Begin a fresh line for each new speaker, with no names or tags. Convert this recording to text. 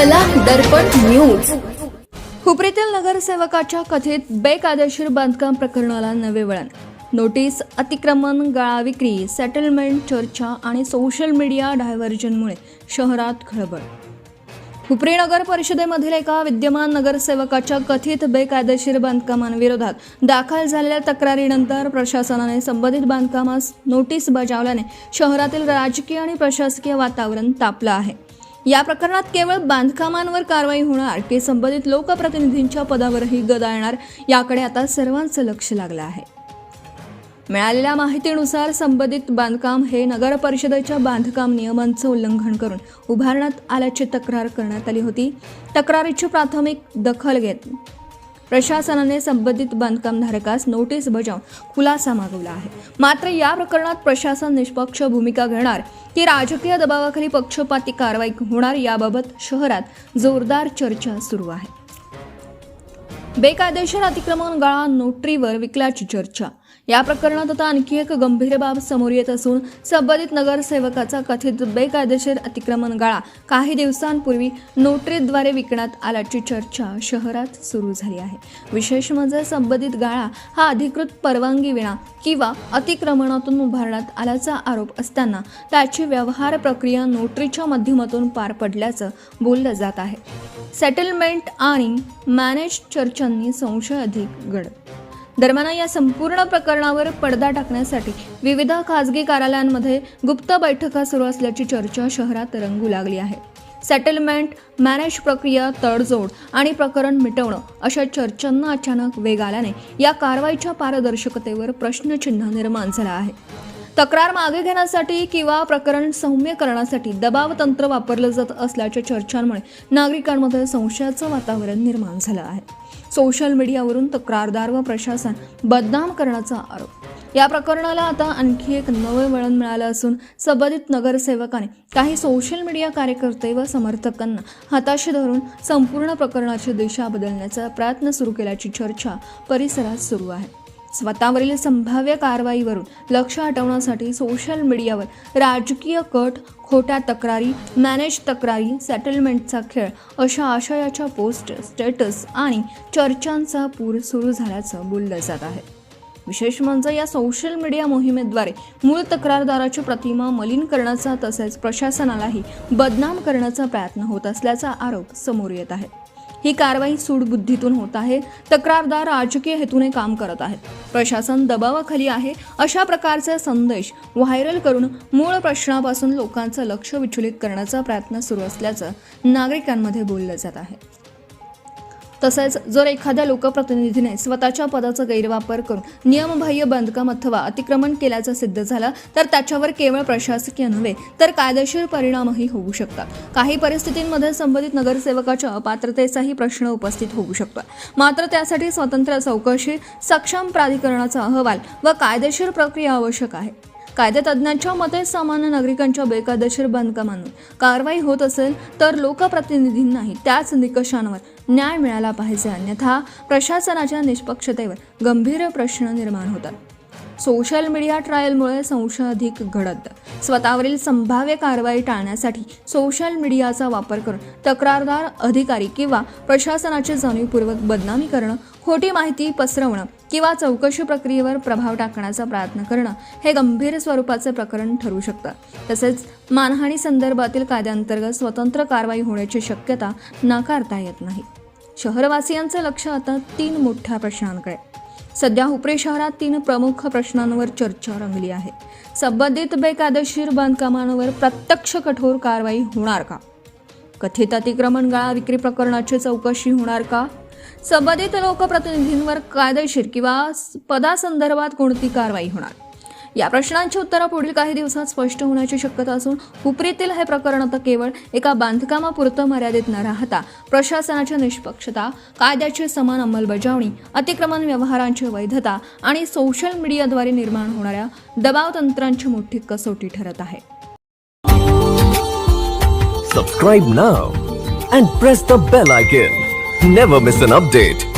चला दर्पण न्यूज. हुपरीतील नगरसेवकाच्या कथित बेकायदेशीर बांधकाम प्रकरणाला नवे वळण. नोटीस, अतिक्रमण, गाळा विक्री, सेटलमेंट, चर्चा आणि सोशल मीडिया डायव्हर्जनमुळे शहरात खळबळ. हुपरी नगर परिषदेमधील एका विद्यमान नगरसेवकाच्या कथित बेकायदेशीर बांधकामांविरोधात दाखल झालेल्या तक्रारीनंतर प्रशासनाने संबंधित बांधकामास नोटीस बजावल्याने शहरातील राजकीय आणि प्रशासकीय वातावरण तापलं आहे. या प्रकरणात केवळ बांधकामांवर कारवाई होणार की संबंधित लोकप्रतिनिधींच्या पदावरही गदा येणार याकडे आता सर्वांचं लक्ष लागलं आहे. मिळालेल्या माहितीनुसार संबंधित बांधकाम हे नगर परिषदेच्या बांधकाम नियमांचं उल्लंघन करून उभारण्यात आल्याची तक्रार करण्यात आली होती. तक्रारीची प्राथमिक दखल घेत प्रशासनाने संबंधित बांधकामधारकास नोटीस बजावून खुलासा मागवला आहे. मात्र या प्रकरणात प्रशासन निष्पक्ष भूमिका घेणार की राजकीय दबावाखाली पक्षपाती कारवाई होणार याबाबत शहरात जोरदार चर्चा सुरू आहे. बेकायदेशीर अतिक्रमण गाळा नोटरीवर विकल्याची चर्चा. या प्रकरणात आता आणखी एक गंभीर बाब समोर येत असून संबंधित नगरसेवकाचा कथित बेकायदेशीर अतिक्रमण गाळा काही दिवसांपूर्वी नोटरीद्वारे विकण्यात आल्याची चर्चा शहरात सुरू झाली आहे. विशेष म्हणजे संबंधित गाळा हा अधिकृत परवानगी विना किंवा अतिक्रमणातून उभारण्यात आल्याचा आरोप असताना त्याची व्यवहार प्रक्रिया नोटरीच्या माध्यमातून पार पडल्याचं बोललं जात आहे. सेटलमेंट आणि मॅनेज चर्चांनी संशय अधिक गड. दरम्यान या संपूर्ण प्रकरणावर पडदा टाकण्यासाठी विविध खासगी कार्यालयांमध्ये गुप्त बैठका सुरू असल्याची चर्चा शहरात रंगू लागली आहे. सेटलमेंट, मॅनेज प्रक्रिया, तडजोड आणि प्रकरण मिटवणं अशा चर्चांना अचानक वेग आल्याने या कारवाईच्या पारदर्शकतेवर प्रश्नचिन्ह निर्माण झालं आहे. तक्रार मागे घेण्यासाठी किंवा प्रकरण सौम्य करण्यासाठी दबाव तंत्र वापरलं जात असल्याच्या चर्चांमुळे नागरिकांमध्ये संशयाचं वातावरण निर्माण झालं आहे. सोशल मीडियावरून तक्रारदार व प्रशासन बदनाम करण्याचा आरोप. या प्रकरणाला आता आणखी एक नवे वळण मिळालं असून संबंधित नगरसेवकाने काही सोशल मीडिया कार्यकर्ते व समर्थकांना हाताशी धरून संपूर्ण प्रकरणाची दिशा बदलण्याचा प्रयत्न सुरू केल्याची चर्चा परिसरात सुरू आहे. स्वतःवरील संभाव्य कारवाईवरून लक्ष हटवण्यासाठी सोशल मीडियावर राजकीय कट, खोट्या तक्रारी, मॅनेज तक्रारी, सेटलमेंटचा खेळ अशा आशयाच्या पोस्ट, स्टेटस आणि चर्चांचा पूर सुरू झाल्याचं बोललं जात आहे. विशेष म्हणजे या सोशल मीडिया मोहिमेद्वारे मूळ तक्रारदाराची प्रतिमा मलिन करण्याचा तसेच प्रशासनालाही बदनाम करण्याचा प्रयत्न होत असल्याचा आरोप समोर येत आहे. ही कारवाई सूडबुद्धीतून होत आहे. तक्रारदार राजकीय हेतूने काम करत आहेत. प्रशासन दबावाखाली आहे अशा प्रकारचे संदेश व्हायरल करून मूळ प्रश्नापासून लोकांचं लक्ष विचलित करण्याचा प्रयत्न सुरू असल्याचं नागरिकांमध्ये बोललं जात आहे. तसेच जर एखाद्या लोकप्रतिनिधीने स्वतःच्या पदाचा गैरवापर करून नियमबाह्य बांधकाम अथवा अतिक्रमण केल्याचं सिद्ध झालं तर त्याच्यावर केवळ प्रशासकीय नव्हे तर कायदेशीर परिणामही होऊ शकतात. काही परिस्थितींमध्ये संबंधित नगरसेवकाच्या अपात्रतेचाही प्रश्न उपस्थित होऊ शकतो. मात्र त्यासाठी स्वतंत्र चौकशी, सक्षम प्राधिकरणाचा अहवाल व कायदेशीर प्रक्रिया आवश्यक आहे. कायदेतज्ञांच्या मते सामान्य नागरिकांच्या बेकायदेशीर बांधकामांवर कारवाई होत असेल तर लोकप्रतिनिधींनाही त्याच निकषांवर न्याय मिळाला पाहिजे, अन्यथा प्रशासनाच्या निष्पक्षतेवर गंभीर प्रश्न निर्माण होतात. सोशल मीडिया ट्रायलमुळे संशय अधिक घडत. स्वतःवरील संभाव्य कारवाई टाळण्यासाठी सोशल मीडियाचा वापर करून तक्रारदार, अधिकारी किंवा प्रशासनाची जाणीवपूर्वक बदनामी करणं, खोटी माहिती पसरवणं किंवा चौकशी प्रक्रियेवर प्रभाव टाकण्याचा प्रयत्न करणं हे गंभीर स्वरूपाचे प्रकरण ठरू शकतं. तसेच मानहानी संदर्भातील कायद्याअंतर्गत स्वतंत्र कारवाई होण्याची शक्यता नाकारता येत नाही. शहरवासियांचे लक्ष आता 3 मोठ्या प्रश्नांकडे. सध्या हुपरी शहरात 3 प्रमुख प्रश्नांवर चर्चा रंगली आहे. संबंधित बेकायदेशीर बांधकामांवर प्रत्यक्ष कठोर कारवाई होणार का? कथित अतिक्रमण गाळा विक्री प्रकरणाची चौकशी होणार का? संबंधित लोकप्रतिनिधींवर कायदेशीर किंवा पदासंदर्भात कोणती कारवाई होणार? या प्रश्नांची उत्तरं पुढील काही दिवसात स्पष्ट होण्याची शक्यता असून हुपरीतील हे प्रकरण आता केवळ एका बांधकामापुरतं मर्यादित न राहता प्रशासनाची निष्पक्षता, कायद्याची समान अंमलबजावणी, अतिक्रमण व्यवहारांची वैधता आणि सोशल मीडियाद्वारे निर्माण होणाऱ्या दबाव तंत्रांची मोठी कसोटी ठरत आहे.
Subscribe now and press the bell icon. Never miss an update.